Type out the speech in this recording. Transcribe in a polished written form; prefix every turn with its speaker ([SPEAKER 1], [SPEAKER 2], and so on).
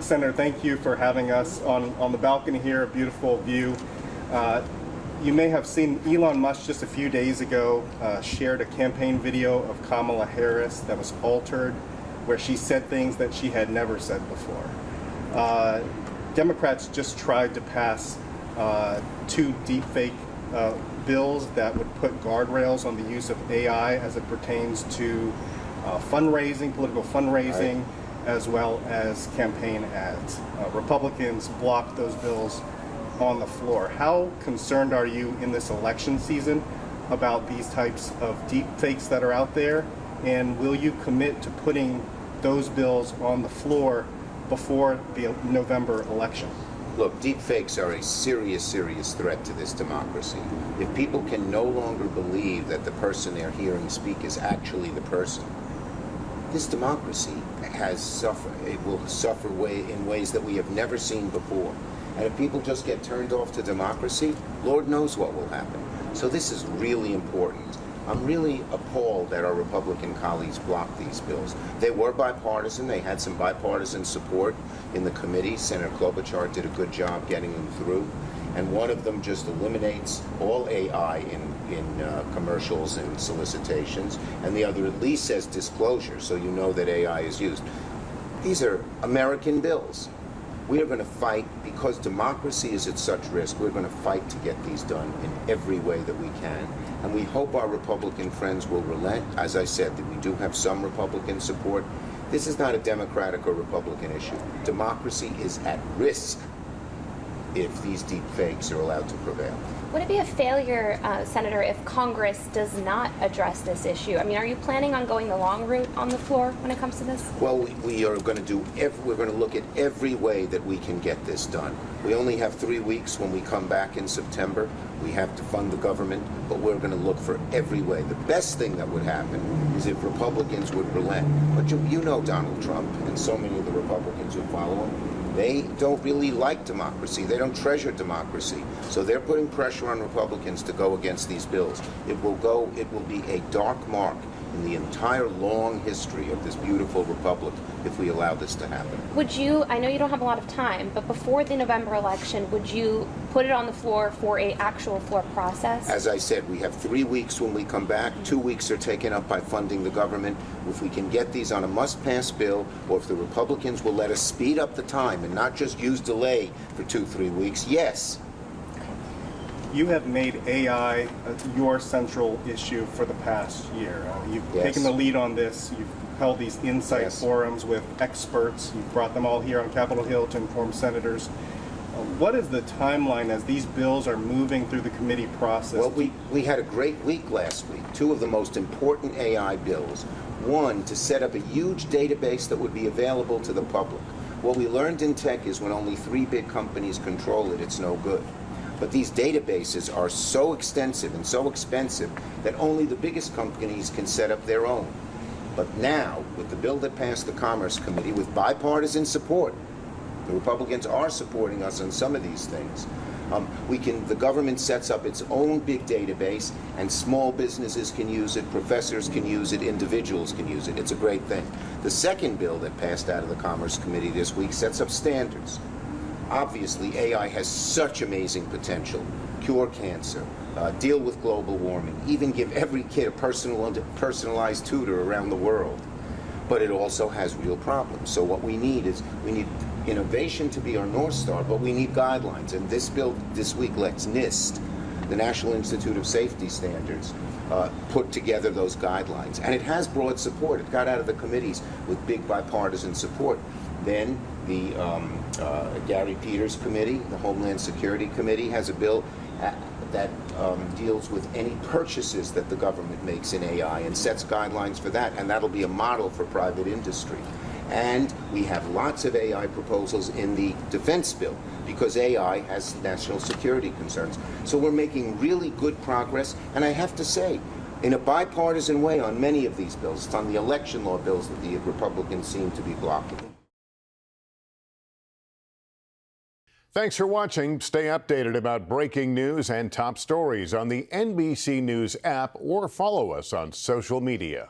[SPEAKER 1] Senator, thank you for having us on the balcony here, a beautiful view. You may have seen Elon Musk just a few days ago shared a campaign video of Kamala Harris that was altered, where she said things that she had never said before. Democrats just tried to pass 2 deepfake bills that would put guardrails on the use of AI as it pertains to fundraising, political fundraising, right, as well as campaign ads. Republicans blocked those bills on the floor. How concerned are you in this election season about these types of deep fakes that are out there? And will you commit to putting those bills on the floor before the November election?
[SPEAKER 2] Look, deepfakes are a serious, serious threat to this democracy. If people can no longer believe that the person they're hearing speak is actually the person, this democracy will suffer in ways that we have never seen before. And if people just get turned off to democracy, Lord knows what will happen. So this is really important. I'm really appalled that our Republican colleagues blocked these bills. They were bipartisan. They had some bipartisan support in the committee. Senator Klobuchar did a good job getting them through. And one of them just eliminates all AI in commercials and solicitations, and the other at least says disclosure, so you know that AI is used. These are American bills. We are going to fight, because democracy is at such risk, we're going to fight to get these done in every way that we can. And we hope our Republican friends will relent. As I said, that we do have some Republican support. This is not a Democratic or Republican issue. Democracy is at risk if these deep fakes are allowed to prevail.
[SPEAKER 3] Would it be a failure, Senator, if Congress does not address this issue? I mean, are you planning on going the long route on the floor when it comes to this?
[SPEAKER 2] Well, we are going to do we're going to look at every way that we can get this done. We only have 3 weeks when we come back in September. We have to fund the government, but we're going to look for every way. The best thing that would happen is if Republicans would relent. But you know Donald Trump and so many of the Republicans who follow him. They don't really like democracy. They don't treasure democracy. So they're putting pressure on Republicans to go against these bills. It will be a dark mark in the entire long history of this beautiful republic if we allow this to happen.
[SPEAKER 3] Would you, I know you don't have a lot of time, but before the November election, would you put it on the floor for an actual floor process?
[SPEAKER 2] As I said, we have 3 weeks when we come back. 2 weeks are taken up by funding the government. If we can get these on a must-pass bill, or if the Republicans will let us speed up the time and not just use delay for 2-3 weeks, yes.
[SPEAKER 1] You have made AI your central issue for the past year. You've taken the lead on this. You've held these insight forums with experts. You've brought them all here on Capitol Hill to inform senators. What is the timeline as these bills are moving through the committee process?
[SPEAKER 2] Well, we had a great week last week. 2 of the most important AI bills. One, to set up a huge database that would be available to the public. What we learned in tech is when only 3 big companies control it, it's no good. But these databases are so extensive and so expensive that only the biggest companies can set up their own. But now, with the bill that passed the Commerce Committee, with bipartisan support, the Republicans are supporting us on some of these things. The government sets up its own big database, and small businesses can use it, professors can use it, individuals can use it. It's a great thing. The second bill that passed out of the Commerce Committee this week sets up standards. Obviously, AI has such amazing potential. Cure cancer, deal with global warming, even give every kid a personalized tutor around the world. But it also has real problems. So what we need is, we need innovation to be our North Star, but we need guidelines. And this bill this week lets NIST, the National Institute of Safety Standards, put together those guidelines. And it has broad support. It got out of the committees with big bipartisan support. Then the Gary Peters Committee, the Homeland Security Committee, has a bill that deals with any purchases that the government makes in AI and sets guidelines for that, and that'll be a model for private industry. And we have lots of AI proposals in the defense bill because AI has national security concerns. So we're making really good progress, and I have to say, in a bipartisan way on many of these bills. It's on the election law bills that the Republicans seem to be blocking.
[SPEAKER 4] Thanks for watching. Stay updated about breaking news and top stories on the NBC News app or follow us on social media.